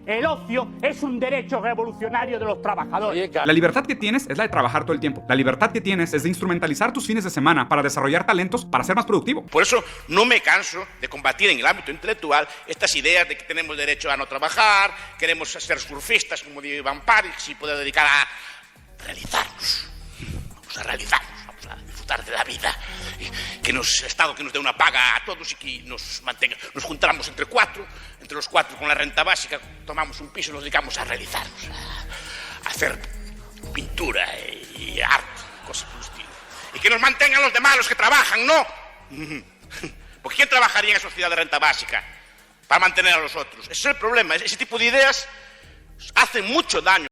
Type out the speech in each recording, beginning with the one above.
El ocio es un derecho revolucionario de los trabajadores. La libertad que tienes es la de trabajar todo el tiempo. La libertad que tienes es de instrumentalizar tus fines de semana para desarrollar talentos para ser más productivo. Por eso no me canso de combatir en el ámbito intelectual estas ideas de que tenemos derecho a no trabajar, queremos ser surfistas como dice Iván París y poder dedicar a realizarnos. Vamos a realizarnos, vamos a disfrutar de la vida. Que Estado que nos dé una paga a todos y que nos mantenga. Nos juntamos entre los cuatro con la renta básica, tomamos un piso y nos dedicamos a realizarnos, a hacer pintura y arte, cosas por el estilo. Y que nos mantengan los demás, los que trabajan, ¿no? Porque ¿quién trabajaría en esa sociedad de renta básica para mantener a los otros? Ese es el problema. Ese tipo de ideas hacen mucho daño.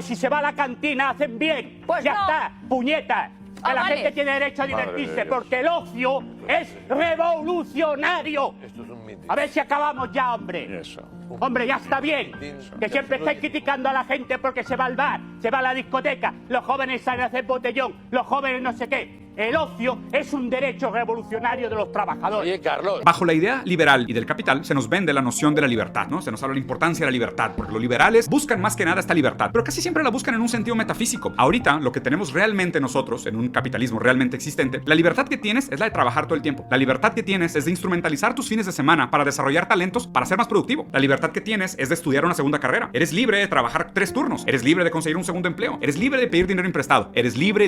Si se va a la cantina, hacen bien. Pues ya no. está, puñeta. Que la vale. gente tiene derecho a divertirse, porque el ocio es revolucionario. Esto es un mitin. A ver si acabamos ya, hombre. Eso. Hombre, ya está bien. Que siempre estáis criticando a la gente porque se va al bar, se va a la discoteca, los jóvenes salen a hacer botellón, los jóvenes no sé qué. El ocio es un derecho revolucionario de los trabajadores. Oye, Carlos. Bajo la idea liberal y del capital se nos vende la noción de la libertad, ¿no? Se nos habla de la importancia de la libertad, porque los liberales buscan más que nada esta libertad, pero casi siempre la buscan en un sentido metafísico. Ahorita, lo que tenemos realmente nosotros, en un capitalismo realmente existente, la libertad que tienes es la de trabajar todo el tiempo. La libertad que tienes es de instrumentalizar tus fines de semana para desarrollar talentos para ser más productivo. La libertad que tienes es de estudiar una segunda carrera. Eres libre de trabajar 3 turnos. Eres libre de conseguir un segundo empleo. Eres libre de pedir dinero imprestado. Eres libre.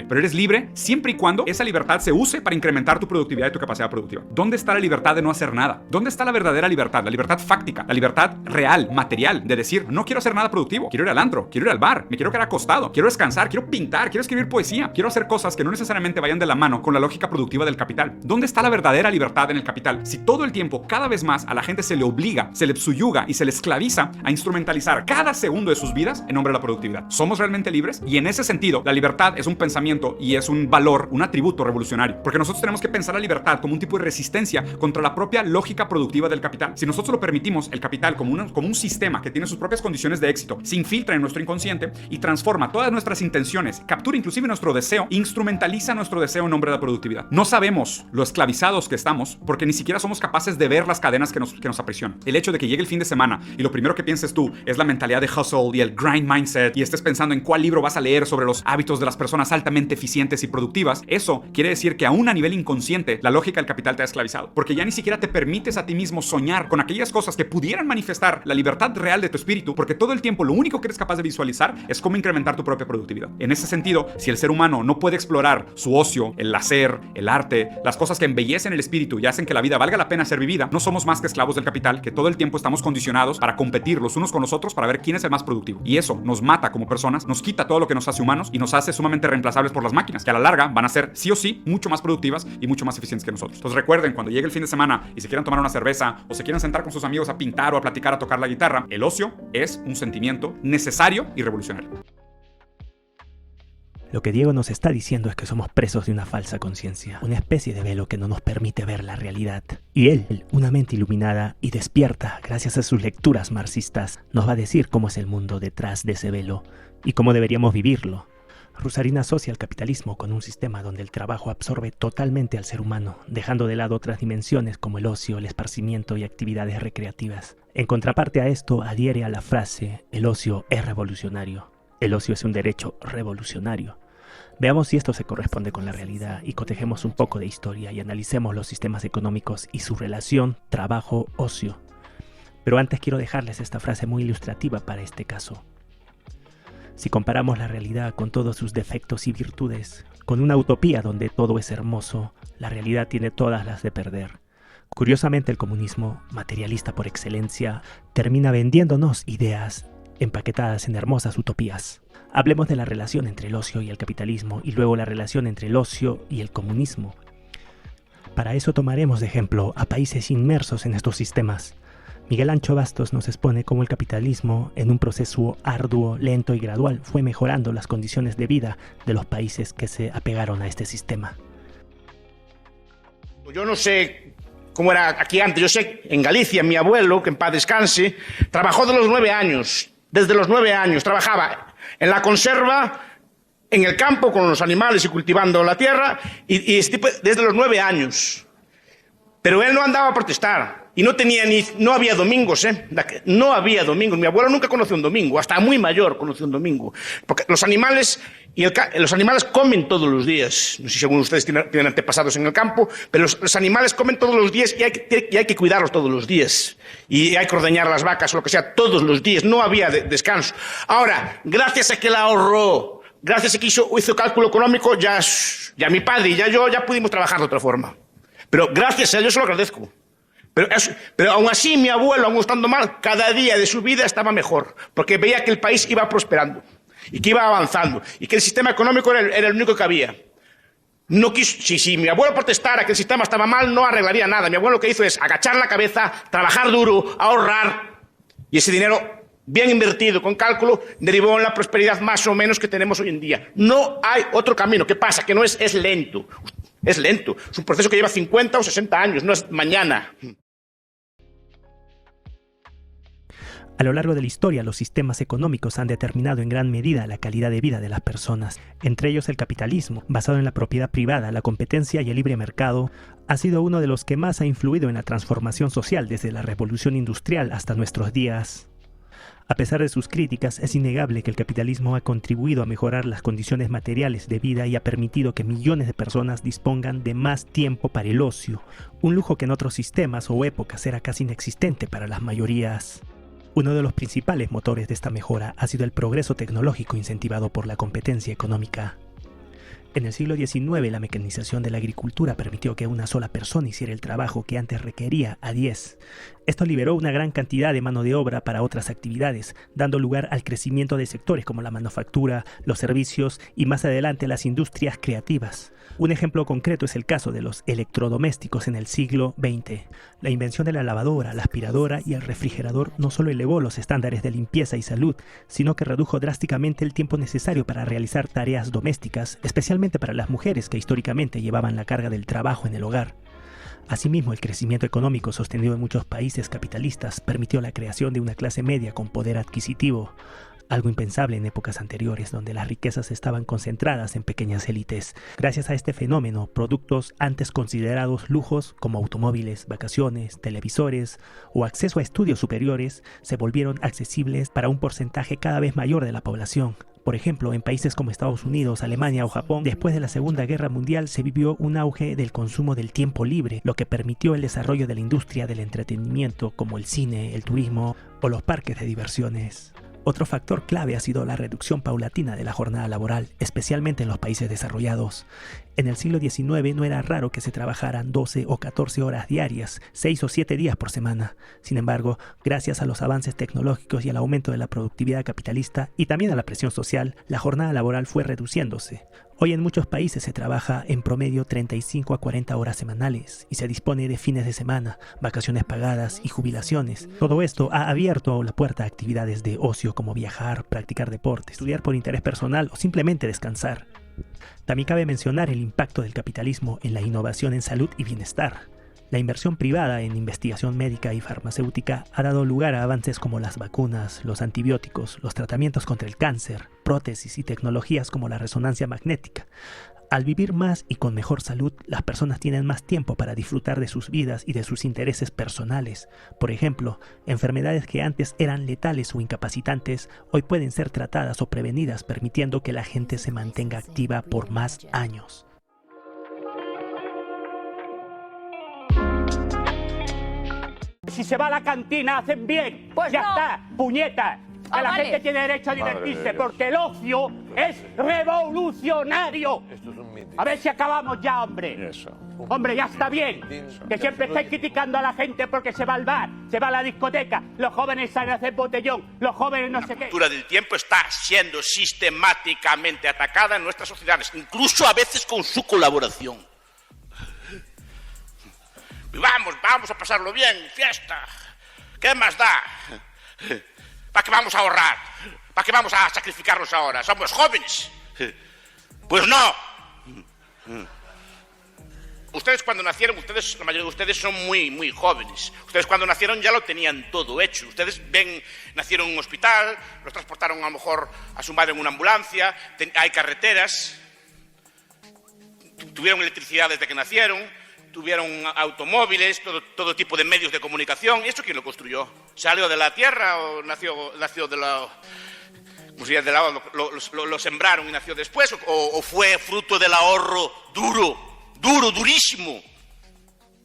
Pero eres libre siempre y cuando esa libertad se use para incrementar tu productividad y tu capacidad productiva. ¿Dónde está la libertad de no hacer nada? ¿Dónde está la verdadera libertad? La libertad fáctica, la libertad real, material, de decir, no quiero hacer nada productivo, quiero ir al antro, quiero ir al bar, me quiero quedar acostado, quiero descansar, quiero pintar, quiero escribir poesía, quiero hacer cosas que no necesariamente vayan de la mano con la lógica productiva del capital. ¿Dónde está la verdadera libertad en el capital? Si todo el tiempo, cada vez más, a la gente se le obliga, se le subyuga y se le esclaviza a instrumentalizar cada segundo de sus vidas en nombre de la productividad. ¿Somos realmente libres? Y en ese sentido, la libertad es un pensamiento y es un valor, un atributo revolucionario, porque nosotros tenemos que pensar la libertad como un tipo de resistencia contra la propia lógica productiva del capital. Si nosotros lo permitimos, el capital como un sistema que tiene sus propias condiciones de éxito, se infiltra en nuestro inconsciente y transforma todas nuestras intenciones, captura inclusive nuestro deseo, instrumentaliza nuestro deseo en nombre de la productividad. No sabemos lo esclavizados que estamos porque ni siquiera somos capaces de ver las cadenas que nos aprisionan. El hecho de que llegue el fin de semana y lo primero que pienses tú es la mentalidad de hustle y el grind mindset y estés pensando en cuál libro vas a leer sobre los hábitos de las personas altamente eficientes y productivas, eso quiere decir que aún a nivel inconsciente la lógica del capital te ha esclavizado, porque ya ni siquiera te permites a ti mismo soñar con aquellas cosas que pudieran manifestar la libertad real de tu espíritu, porque todo el tiempo lo único que eres capaz de visualizar es cómo incrementar tu propia productividad. En ese sentido, si el ser humano no puede explorar su ocio, el hacer, el arte, las cosas que embellecen el espíritu y hacen que la vida valga la pena ser vivida, no somos más que esclavos del capital, que todo el tiempo estamos condicionados para competir los unos con los otros para ver quién es el más productivo. Y eso nos mata como personas, nos quita todo lo que nos hace humanos y nos hace sumamente reemplazables por las máquinas, que a la larga van a ser sí o sí mucho más productivas y mucho más eficientes que nosotros. Entonces recuerden, cuando llegue el fin de semana y se quieran tomar una cerveza o se quieran sentar con sus amigos a pintar o a platicar, a tocar la guitarra, el ocio es un sentimiento necesario y revolucionario. Lo que Diego nos está diciendo es que somos presos de una falsa conciencia, una especie de velo que no nos permite ver la realidad. Y él, una mente iluminada y despierta gracias a sus lecturas marxistas, nos va a decir cómo es el mundo detrás de ese velo y cómo deberíamos vivirlo. Rusarín asocia el capitalismo con un sistema donde el trabajo absorbe totalmente al ser humano, dejando de lado otras dimensiones como el ocio, el esparcimiento y actividades recreativas. En contraparte a esto, adhiere a la frase, el ocio es revolucionario. El ocio es un derecho revolucionario. Veamos si esto se corresponde con la realidad y cotejemos un poco de historia y analicemos los sistemas económicos y su relación trabajo-ocio. Pero antes quiero dejarles esta frase muy ilustrativa para este caso. Si comparamos la realidad con todos sus defectos y virtudes, con una utopía donde todo es hermoso, la realidad tiene todas las de perder. Curiosamente, el comunismo, materialista por excelencia, termina vendiéndonos ideas empaquetadas en hermosas utopías. Hablemos de la relación entre el ocio y el capitalismo y luego la relación entre el ocio y el comunismo. Para eso tomaremos de ejemplo a países inmersos en estos sistemas. Miguel Ancho Bastos nos expone cómo el capitalismo, en un proceso arduo, lento y gradual, fue mejorando las condiciones de vida de los países que se apegaron a este sistema. Yo no sé cómo era aquí antes. Yo sé, en Galicia, mi abuelo, que en paz descanse, trabajó desde los 9 años. Trabajaba en la conserva, en el campo con los animales y cultivando la tierra, y este tipo, desde los 9 años. Pero él no andaba a protestar, y no había domingos, no había domingos. Mi abuelo nunca conoció un domingo, hasta muy mayor conoció un domingo. Porque los animales comen todos los días. No sé si algunos de ustedes tienen antepasados en el campo, pero los animales comen todos los días y hay que cuidarlos todos los días. Y hay que ordeñar las vacas o lo que sea todos los días. No había descanso. Ahora, gracias a que la ahorró, gracias a que hizo cálculo económico, ya mi padre y yo ya pudimos trabajar de otra forma. Pero gracias a Dios se lo agradezco. Pero aún así mi abuelo, aún estando mal, cada día de su vida estaba mejor, porque veía que el país iba prosperando y que iba avanzando y que el sistema económico era el único que había. No quiso, si mi abuelo protestara que el sistema estaba mal, no arreglaría nada. Mi abuelo lo que hizo es agachar la cabeza, trabajar duro, ahorrar, y ese dinero bien invertido con cálculo derivó en la prosperidad más o menos que tenemos hoy en día. No hay otro camino. ¿Qué pasa? Que no es lento. Es lento. Es un proceso que lleva 50 o 60 años, no es mañana. A lo largo de la historia, los sistemas económicos han determinado en gran medida la calidad de vida de las personas. Entre ellos el capitalismo, basado en la propiedad privada, la competencia y el libre mercado, ha sido uno de los que más ha influido en la transformación social desde la revolución industrial hasta nuestros días. A pesar de sus críticas, es innegable que el capitalismo ha contribuido a mejorar las condiciones materiales de vida y ha permitido que millones de personas dispongan de más tiempo para el ocio, un lujo que en otros sistemas o épocas era casi inexistente para las mayorías. Uno de los principales motores de esta mejora ha sido el progreso tecnológico incentivado por la competencia económica. En el siglo XIX, la mecanización de la agricultura permitió que una sola persona hiciera el trabajo que antes requería a 10. Esto liberó una gran cantidad de mano de obra para otras actividades, dando lugar al crecimiento de sectores como la manufactura, los servicios y más adelante las industrias creativas. Un ejemplo concreto es el caso de los electrodomésticos en el siglo XX. La invención de la lavadora, la aspiradora y el refrigerador no solo elevó los estándares de limpieza y salud, sino que redujo drásticamente el tiempo necesario para realizar tareas domésticas, especialmente para las mujeres que históricamente llevaban la carga del trabajo en el hogar. Asimismo, el crecimiento económico sostenido en muchos países capitalistas permitió la creación de una clase media con poder adquisitivo, algo impensable en épocas anteriores donde las riquezas estaban concentradas en pequeñas élites. Gracias a este fenómeno, productos antes considerados lujos como automóviles, vacaciones, televisores o acceso a estudios superiores se volvieron accesibles para un porcentaje cada vez mayor de la población. Por ejemplo, en países como Estados Unidos, Alemania o Japón, después de la Segunda Guerra Mundial se vivió un auge del consumo del tiempo libre, lo que permitió el desarrollo de la industria del entretenimiento como el cine, el turismo o los parques de diversiones. Otro factor clave ha sido la reducción paulatina de la jornada laboral, especialmente en los países desarrollados. En el siglo XIX no era raro que se trabajaran 12 o 14 horas diarias, 6 o 7 días por semana. Sin embargo, gracias a los avances tecnológicos y al aumento de la productividad capitalista y también a la presión social, la jornada laboral fue reduciéndose. Hoy en muchos países se trabaja en promedio 35 a 40 horas semanales y se dispone de fines de semana, vacaciones pagadas y jubilaciones. Todo esto ha abierto la puerta a actividades de ocio como viajar, practicar deporte, estudiar por interés personal o simplemente descansar. También cabe mencionar el impacto del capitalismo en la innovación en salud y bienestar. La inversión privada en investigación médica y farmacéutica ha dado lugar a avances como las vacunas, los antibióticos, los tratamientos contra el cáncer, prótesis y tecnologías como la resonancia magnética. Al vivir más y con mejor salud, las personas tienen más tiempo para disfrutar de sus vidas y de sus intereses personales. Por ejemplo, enfermedades que antes eran letales o incapacitantes, hoy pueden ser tratadas o prevenidas, permitiendo que la gente se mantenga activa por más años. Si se va a la cantina, hacen bien. Pues ya no. está, puñeta. Que la vale. gente tiene derecho a divertirse, porque el ocio es revolucionario. Esto es un mitin. A ver si acabamos ya, hombre. Eso. Hombre, ya está bien. Que siempre estáis criticando a la gente porque se va al bar, se va a la discoteca, los jóvenes salen a hacer botellón, los jóvenes no sé qué. La cultura del tiempo está siendo sistemáticamente atacada en nuestras sociedades, incluso a veces con su colaboración. Vamos a pasarlo bien, fiesta. ¿Qué más da? ¿Para qué vamos a ahorrar? ¿Para qué vamos a sacrificarnos ahora? Somos jóvenes. Pues no. Ustedes cuando nacieron, la mayoría de ustedes son muy jóvenes. Ustedes cuando nacieron ya lo tenían todo hecho. Ustedes nacieron en un hospital, los transportaron a lo mejor a su madre en una ambulancia, hay carreteras, tuvieron electricidad desde que nacieron, tuvieron automóviles, todo tipo de medios de comunicación. ¿Y esto quién lo construyó? ¿Salió de la tierra o nació de la... Como si lo sembraron y nació después? ¿O fue fruto del ahorro durísimo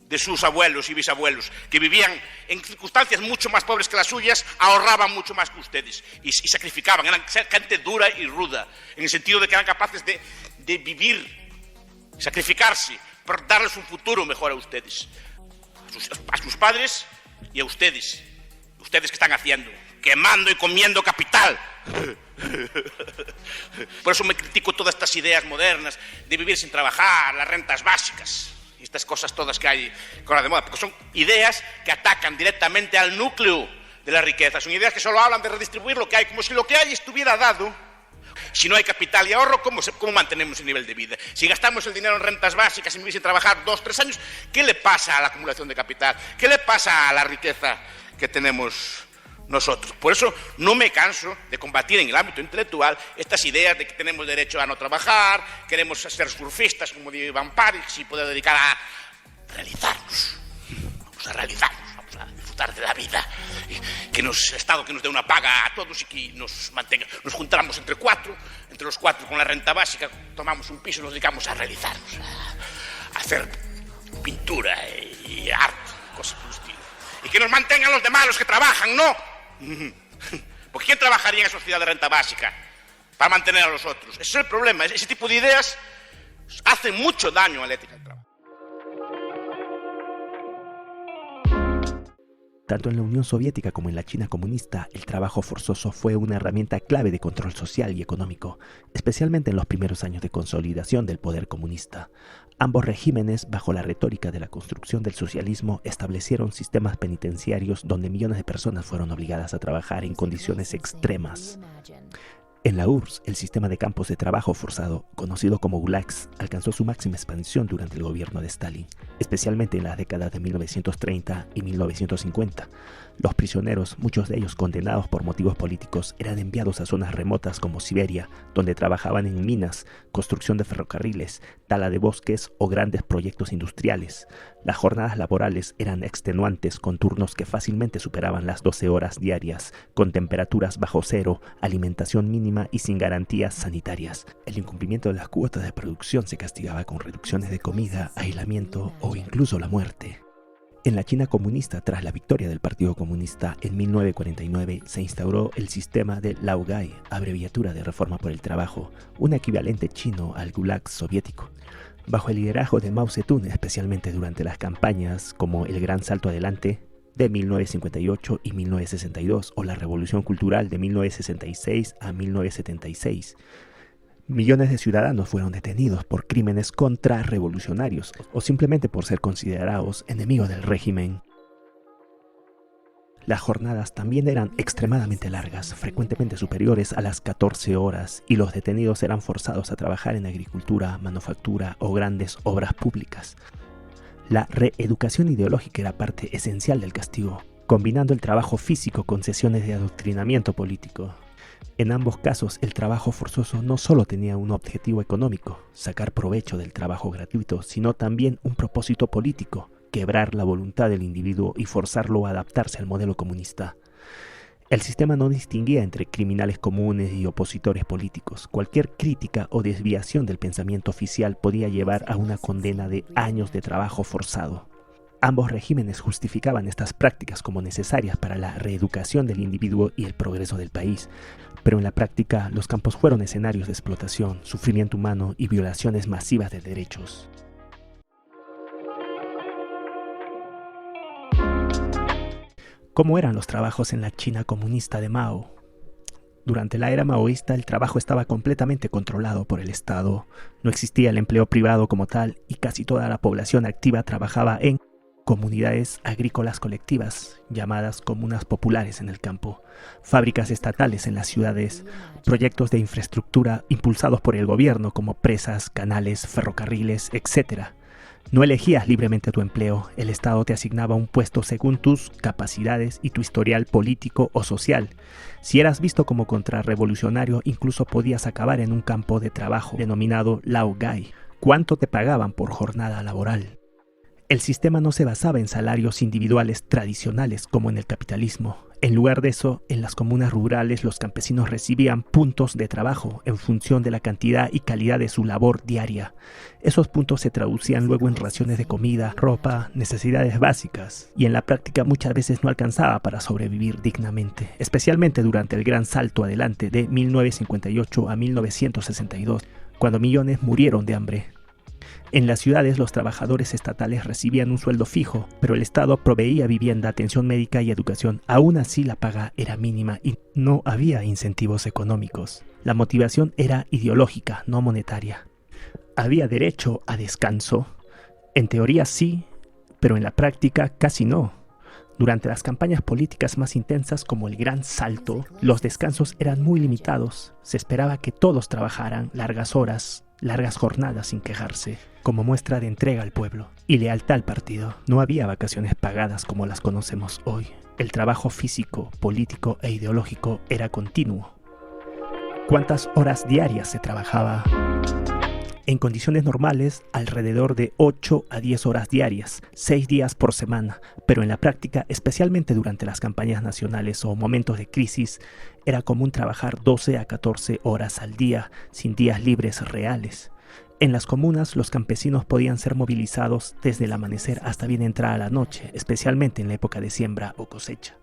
de sus abuelos y bisabuelos, que vivían en circunstancias mucho más pobres que las suyas, ahorraban mucho más que ustedes y sacrificaban, eran gente dura y ruda, en el sentido de que eran capaces de vivir, sacrificarse, por darles un futuro mejor a ustedes, a sus padres y a ustedes que están haciendo, quemando y comiendo capital. Por eso me critico todas estas ideas modernas de vivir sin trabajar, las rentas básicas y estas cosas todas que hay con la de moda, porque son ideas que atacan directamente al núcleo de la riqueza, son ideas que solo hablan de redistribuir lo que hay, como si lo que hay estuviera dado. Si no hay capital y ahorro, ¿cómo mantenemos el nivel de vida? Si gastamos el dinero en rentas básicas y vivir sin trabajar 2 o 3 años, ¿qué le pasa a la acumulación de capital? ¿Qué le pasa a la riqueza que tenemos nosotros? Por eso no me canso de combatir en el ámbito intelectual estas ideas de que tenemos derecho a no trabajar, queremos ser surfistas como dice Van Parijs y poder dedicar a realizarnos. Vamos a realizarnos, vamos a disfrutar de la vida. Que el Estado que nos dé una paga a todos y que nos mantenga. Nos juntamos entre los cuatro con la renta básica, tomamos un piso y nos dedicamos a realizarnos, a hacer pintura y arte, cosas por el estilo. Y que nos mantengan los demás, los que trabajan, ¿no? Porque ¿quién trabajaría en esa sociedad de renta básica para mantener a los otros? Ese es el problema. Ese tipo de ideas hacen mucho daño a la ética del trabajo. Tanto en la Unión Soviética como en la China comunista, el trabajo forzoso fue una herramienta clave de control social y económico, especialmente en los primeros años de consolidación del poder comunista. Ambos regímenes, bajo la retórica de la construcción del socialismo, establecieron sistemas penitenciarios donde millones de personas fueron obligadas a trabajar en condiciones extremas. En la URSS, el sistema de campos de trabajo forzado, conocido como gulags, alcanzó su máxima expansión durante el gobierno de Stalin, especialmente en las décadas de 1930 y 1950. Los prisioneros, muchos de ellos condenados por motivos políticos, eran enviados a zonas remotas como Siberia, donde trabajaban en minas, construcción de ferrocarriles, tala de bosques o grandes proyectos industriales. Las jornadas laborales eran extenuantes, con turnos que fácilmente superaban las 12 horas diarias, con temperaturas bajo cero, alimentación mínima y sin garantías sanitarias. El incumplimiento de las cuotas de producción se castigaba con reducciones de comida, aislamiento o incluso la muerte. En la China comunista, tras la victoria del Partido Comunista en 1949, se instauró el sistema de Laogai, abreviatura de Reforma por el Trabajo, un equivalente chino al Gulag soviético. Bajo el liderazgo de Mao Zedong, especialmente durante las campañas como el Gran Salto Adelante de 1958 y 1962 o la Revolución Cultural de 1966 a 1976, millones de ciudadanos fueron detenidos por crímenes contrarrevolucionarios o simplemente por ser considerados enemigos del régimen. Las jornadas también eran extremadamente largas, frecuentemente superiores a las 14 horas, y los detenidos eran forzados a trabajar en agricultura, manufactura o grandes obras públicas. La reeducación ideológica era parte esencial del castigo, combinando el trabajo físico con sesiones de adoctrinamiento político. En ambos casos, el trabajo forzoso no solo tenía un objetivo económico, sacar provecho del trabajo gratuito, sino también un propósito político, quebrar la voluntad del individuo y forzarlo a adaptarse al modelo comunista. El sistema no distinguía entre criminales comunes y opositores políticos. Cualquier crítica o desviación del pensamiento oficial podía llevar a una condena de años de trabajo forzado. Ambos regímenes justificaban estas prácticas como necesarias para la reeducación del individuo y el progreso del país, pero en la práctica los campos fueron escenarios de explotación, sufrimiento humano y violaciones masivas de derechos. ¿Cómo eran los trabajos en la China comunista de Mao? Durante la era maoísta, el trabajo estaba completamente controlado por el Estado. No existía el empleo privado como tal y casi toda la población activa trabajaba en comunidades agrícolas colectivas, llamadas comunas populares en el campo, fábricas estatales en las ciudades, proyectos de infraestructura impulsados por el gobierno como presas, canales, ferrocarriles, etc. No elegías libremente tu empleo, el Estado te asignaba un puesto según tus capacidades y tu historial político o social. Si eras visto como contrarrevolucionario, incluso podías acabar en un campo de trabajo denominado laogai. ¿Cuánto te pagaban por jornada laboral? El sistema no se basaba en salarios individuales tradicionales como en el capitalismo. En lugar de eso, en las comunas rurales los campesinos recibían puntos de trabajo en función de la cantidad y calidad de su labor diaria. Esos puntos se traducían luego en raciones de comida, ropa, necesidades básicas, y en la práctica muchas veces no alcanzaba para sobrevivir dignamente, especialmente durante el gran salto adelante de 1958 a 1962, cuando millones murieron de hambre. En las ciudades los trabajadores estatales recibían un sueldo fijo, pero el Estado proveía vivienda, atención médica y educación. Aún así la paga era mínima y no había incentivos económicos. La motivación era ideológica, no monetaria. ¿Había derecho a descanso? En teoría sí, pero en la práctica casi no. Durante las campañas políticas más intensas como el Gran Salto, los descansos eran muy limitados. Se esperaba que todos trabajaran largas horas, largas jornadas sin quejarse, como muestra de entrega al pueblo y lealtad al partido. No había vacaciones pagadas como las conocemos hoy. El trabajo físico, político e ideológico era continuo. ¿Cuántas horas diarias se trabajaba? En condiciones normales, alrededor de 8 a 10 horas diarias, 6 días por semana, pero en la práctica, especialmente durante las campañas nacionales o momentos de crisis, era común trabajar 12 a 14 horas al día, sin días libres reales. En las comunas, los campesinos podían ser movilizados desde el amanecer hasta bien entrada la noche, especialmente en la época de siembra o cosecha.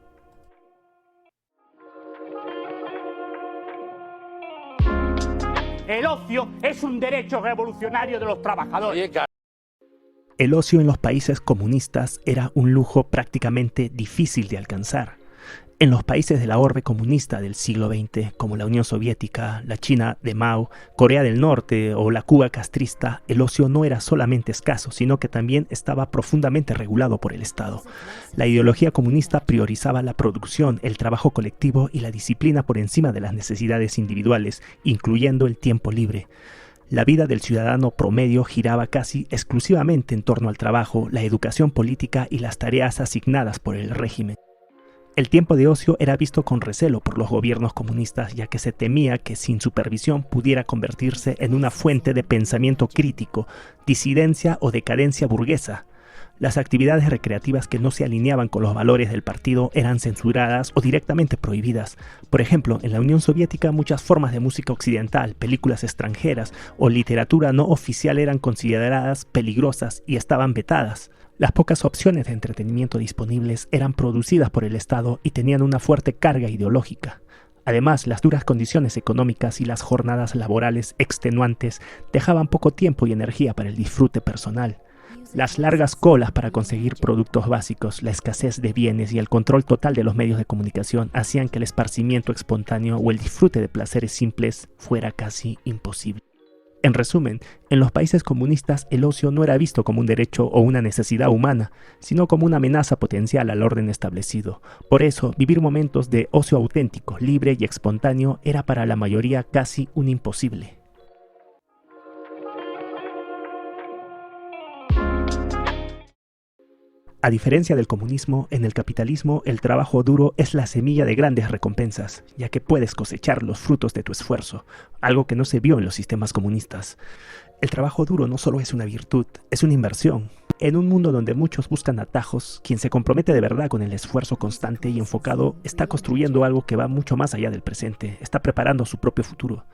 El ocio es un derecho revolucionario de los trabajadores. El ocio en los países comunistas era un lujo prácticamente difícil de alcanzar. En los países de la orbe comunista del siglo XX, como la Unión Soviética, la China de Mao, Corea del Norte o la Cuba castrista, el ocio no era solamente escaso, sino que también estaba profundamente regulado por el Estado. La ideología comunista priorizaba la producción, el trabajo colectivo y la disciplina por encima de las necesidades individuales, incluyendo el tiempo libre. La vida del ciudadano promedio giraba casi exclusivamente en torno al trabajo, la educación política y las tareas asignadas por el régimen. El tiempo de ocio era visto con recelo por los gobiernos comunistas, ya que se temía que sin supervisión pudiera convertirse en una fuente de pensamiento crítico, disidencia o decadencia burguesa. Las actividades recreativas que no se alineaban con los valores del partido eran censuradas o directamente prohibidas. Por ejemplo, en la Unión Soviética muchas formas de música occidental, películas extranjeras o literatura no oficial eran consideradas peligrosas y estaban vetadas. Las pocas opciones de entretenimiento disponibles eran producidas por el Estado y tenían una fuerte carga ideológica. Además, las duras condiciones económicas y las jornadas laborales extenuantes dejaban poco tiempo y energía para el disfrute personal. Las largas colas para conseguir productos básicos, la escasez de bienes y el control total de los medios de comunicación hacían que el esparcimiento espontáneo o el disfrute de placeres simples fuera casi imposible. En resumen, en los países comunistas el ocio no era visto como un derecho o una necesidad humana, sino como una amenaza potencial al orden establecido. Por eso, vivir momentos de ocio auténtico, libre y espontáneo era para la mayoría casi un imposible. A diferencia del comunismo, en el capitalismo el trabajo duro es la semilla de grandes recompensas, ya que puedes cosechar los frutos de tu esfuerzo, algo que no se vio en los sistemas comunistas. El trabajo duro no solo es una virtud, es una inversión. En un mundo donde muchos buscan atajos, quien se compromete de verdad con el esfuerzo constante y enfocado está construyendo algo que va mucho más allá del presente, está preparando su propio futuro.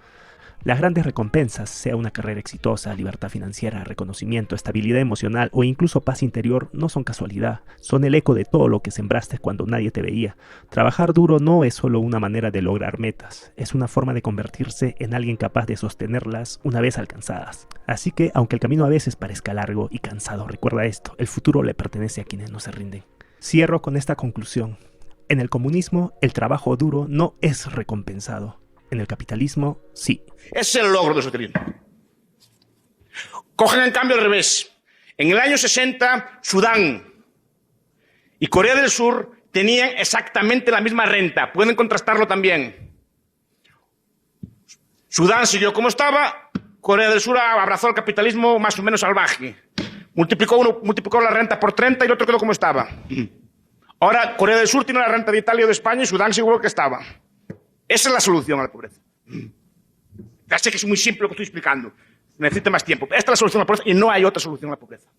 Las grandes recompensas, sea una carrera exitosa, libertad financiera, reconocimiento, estabilidad emocional o incluso paz interior, no son casualidad, son el eco de todo lo que sembraste cuando nadie te veía. Trabajar duro no es solo una manera de lograr metas, es una forma de convertirse en alguien capaz de sostenerlas una vez alcanzadas. Así que, aunque el camino a veces parezca largo y cansado, recuerda esto, el futuro le pertenece a quienes no se rinden. Cierro con esta conclusión. En el comunismo, el trabajo duro no es recompensado. En el capitalismo, sí. Ese es el logro del socialismo. Cogen en cambio al revés. En el año 60, Sudán y Corea del Sur tenían exactamente la misma renta. Pueden contrastarlo también. Sudán siguió como estaba, Corea del Sur abrazó el capitalismo más o menos salvaje. multiplicó la renta por 30 y el otro quedó como estaba. Ahora Corea del Sur tiene la renta de Italia o de España y Sudán seguro que estaba. Esa es la solución a la pobreza. Ya sé que es muy simple lo que estoy explicando. Necesita más tiempo. Esta es la solución a la pobreza y no hay otra solución a la pobreza.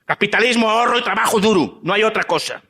Capitalismo, ahorro y trabajo duro. No hay otra cosa.